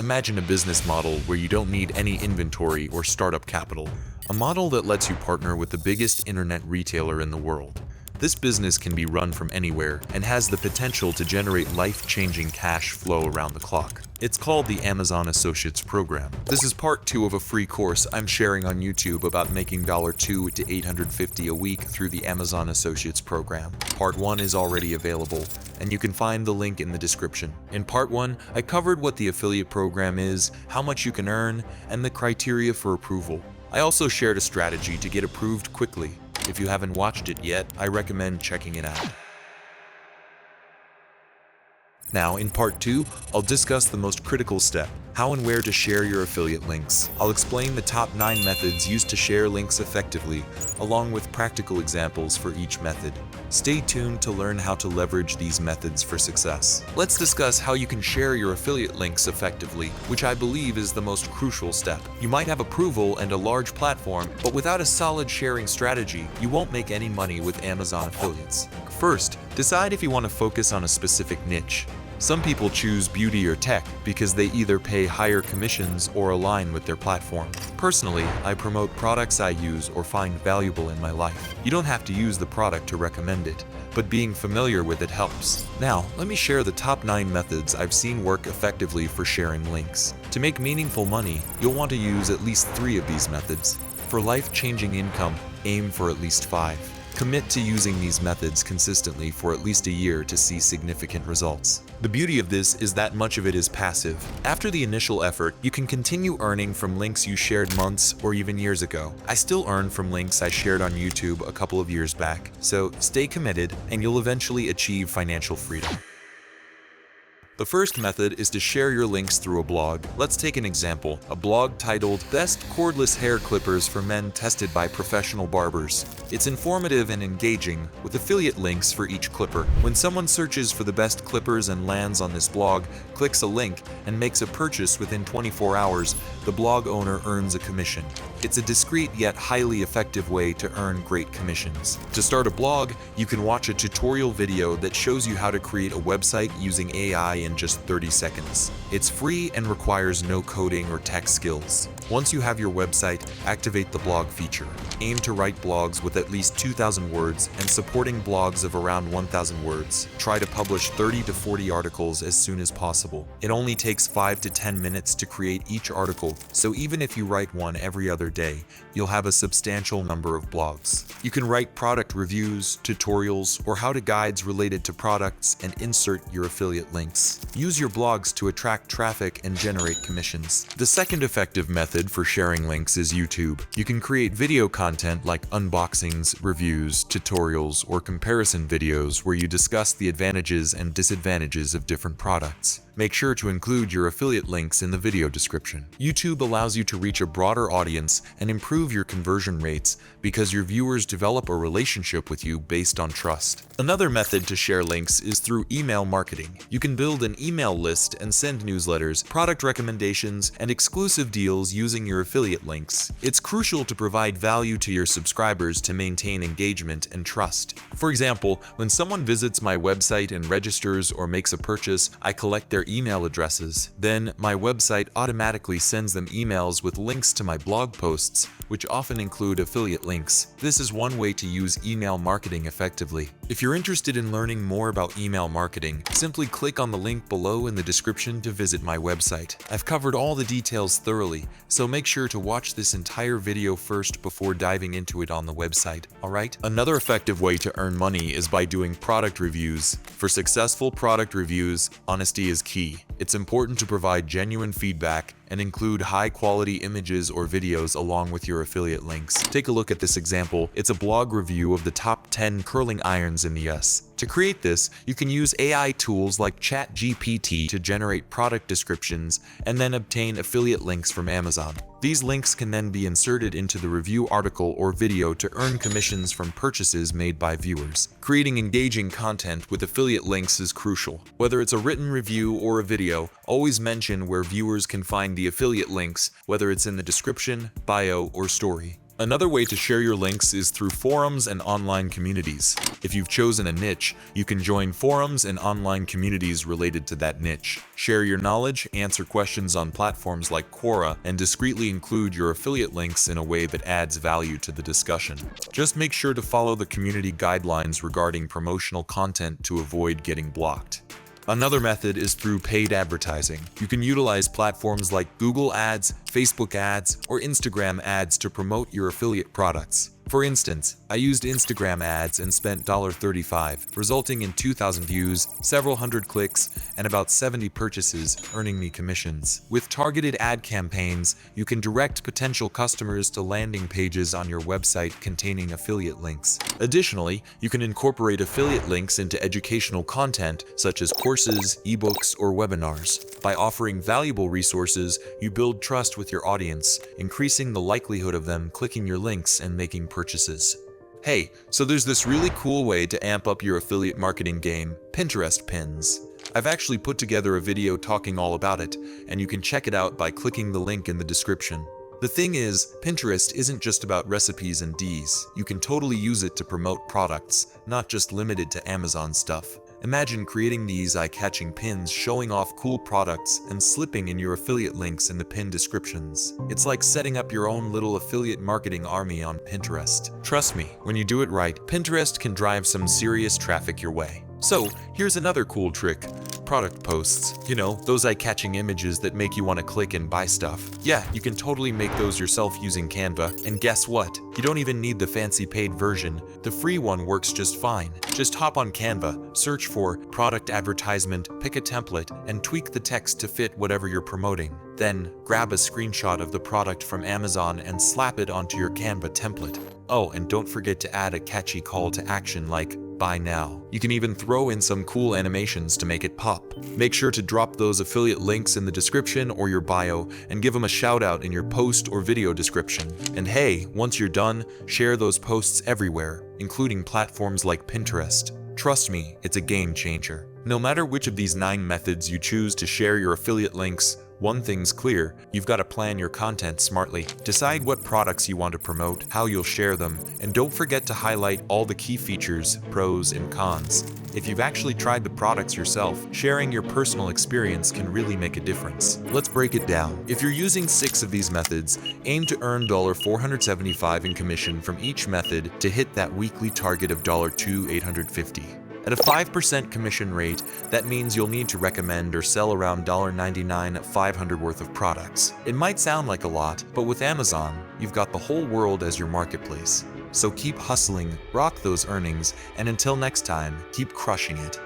Imagine a business model where you don't need any inventory or startup capital. A model that lets you partner with the biggest internet retailer in the world. This business can be run from anywhere and has the potential to generate life-changing cash flow around the clock. It's called the Amazon Associates Program. This is part 2 of a free course I'm sharing on YouTube about making $2 to $850 a week through the Amazon Associates Program. Part 1 is already available, and you can find the link in the description. In part 1, I covered what the affiliate program is, how much you can earn, and the criteria for approval. I also shared a strategy to get approved quickly. If you haven't watched it yet, I recommend checking it out. Now, in part 2, I'll discuss the most critical step, how and where to share your affiliate links. I'll explain the top 9 methods used to share links effectively, along with practical examples for each method. Stay tuned to learn how to leverage these methods for success. Let's discuss how you can share your affiliate links effectively, which I believe is the most crucial step. You might have approval and a large platform, but without a solid sharing strategy, you won't make any money with Amazon affiliates. First, decide if you want to focus on a specific niche. Some people choose beauty or tech because they either pay higher commissions or align with their platform. Personally, I promote products I use or find valuable in my life. You don't have to use the product to recommend it, but being familiar with it helps. Now, let me share the top 9 methods I've seen work effectively for sharing links. To make meaningful money, you'll want to use at least 3 of these methods. For life-changing income, aim for at least 5. Commit to using these methods consistently for at least a year to see significant results. The beauty of this is that much of it is passive. After the initial effort, you can continue earning from links you shared months or even years ago. I still earn from links I shared on YouTube a couple of years back, so stay committed and you'll eventually achieve financial freedom. The first method is to share your links through a blog. Let's take an example, a blog titled Best Cordless Hair Clippers for Men Tested by Professional Barbers. It's informative and engaging, with affiliate links for each clipper. When someone searches for the best clippers and lands on this blog, clicks a link, and makes a purchase within 24 hours, the blog owner earns a commission. It's a discreet yet highly effective way to earn great commissions. To start a blog, you can watch a tutorial video that shows you how to create a website using AI in just 30 seconds. It's free and requires no coding or tech skills. Once you have your website, activate the blog feature. Aim to write blogs with at least 2,000 words and supporting blogs of around 1,000 words. Try to publish 30 to 40 articles as soon as possible. It only takes 5 to 10 minutes to create each article, so even if you write one every other day, you'll have a substantial number of blogs. You can write product reviews, tutorials, or how-to guides related to products and insert your affiliate links. Use your blogs to attract traffic and generate commissions. The second effective method for sharing links is YouTube. You can create video content like unboxings, reviews, tutorials, or comparison videos where you discuss the advantages and disadvantages of different products. Make sure to include your affiliate links in the video description. YouTube allows you to reach a broader audience and improve your conversion rates because your viewers develop a relationship with you based on trust. Another method to share links is through email marketing. You can build an email list and send newsletters, product recommendations, and exclusive deals using your affiliate links. It's crucial to provide value to your subscribers to maintain engagement and trust. For example, when someone visits my website and registers or makes a purchase, I collect their email addresses. Then, my website automatically sends them emails with links to my blog posts, which often include affiliate links. This is one way to use email marketing effectively. If you're interested in learning more about email marketing, simply click on the link below in the description to visit my website. I've covered all the details thoroughly, so make sure to watch this entire video first before diving into it on the website, alright? Another effective way to earn money is by doing product reviews. For successful product reviews, honesty is key. It's important to provide genuine feedback and include high-quality images or videos along with your affiliate links. Take a look at this example. It's a blog review of the top 10 curling irons in the US. To create this, you can use AI tools like ChatGPT to generate product descriptions and then obtain affiliate links from Amazon. These links can then be inserted into the review article or video to earn commissions from purchases made by viewers. Creating engaging content with affiliate links is crucial. Whether it's a written review or a video, always mention where viewers can find the affiliate links, whether it's in the description, bio, or story. Another way to share your links is through forums and online communities. If you've chosen a niche, you can join forums and online communities related to that niche. Share your knowledge, answer questions on platforms like Quora, and discreetly include your affiliate links in a way that adds value to the discussion. Just make sure to follow the community guidelines regarding promotional content to avoid getting blocked. Another method is through paid advertising. You can utilize platforms like Google Ads, Facebook Ads, or Instagram Ads to promote your affiliate products. For instance, I used Instagram ads and spent $35, resulting in 2,000 views, several hundred clicks, and about 70 purchases, earning me commissions. With targeted ad campaigns, you can direct potential customers to landing pages on your website containing affiliate links. Additionally, you can incorporate affiliate links into educational content such as courses, ebooks, or webinars. By offering valuable resources, you build trust with your audience, increasing the likelihood of them clicking your links and making purchases. Hey, so there's this really cool way to amp up your affiliate marketing game, Pinterest pins. I've actually put together a video talking all about it, and you can check it out by clicking the link in the description. The thing is, Pinterest isn't just about recipes and Ds. You can totally use it to promote products, not just limited to Amazon stuff. Imagine creating these eye-catching pins showing off cool products and slipping in your affiliate links in the pin descriptions. It's like setting up your own little affiliate marketing army on Pinterest. Trust me, when you do it right, Pinterest can drive some serious traffic your way. So, here's another cool trick. Product posts. You know, those eye-catching images that make you want to click and buy stuff. Yeah, you can totally make those yourself using Canva. And guess what? You don't even need the fancy paid version. The free one works just fine. Just hop on Canva, search for product advertisement, pick a template, and tweak the text to fit whatever you're promoting. Then, grab a screenshot of the product from Amazon and slap it onto your Canva template. Oh, and don't forget to add a catchy call to action like buy now. You can even throw in some cool animations to make it pop. Make sure to drop those affiliate links in the description or your bio and give them a shout out in your post or video description. And hey, once you're done, share those posts everywhere, including platforms like Pinterest. Trust me, it's a game changer. No matter which of these 9 methods you choose to share your affiliate links, one thing's clear, you've got to plan your content smartly. Decide what products you want to promote, how you'll share them, and don't forget to highlight all the key features, pros, and cons. If you've actually tried the products yourself, sharing your personal experience can really make a difference. Let's break it down. If you're using 6 of these methods, aim to earn $475 in commission from each method to hit that weekly target of $2,850. At a 5% commission rate, that means you'll need to recommend or sell around $99 at 500 worth of products. It might sound like a lot, but with Amazon, you've got the whole world as your marketplace. So keep hustling, rock those earnings, and until next time, keep crushing it.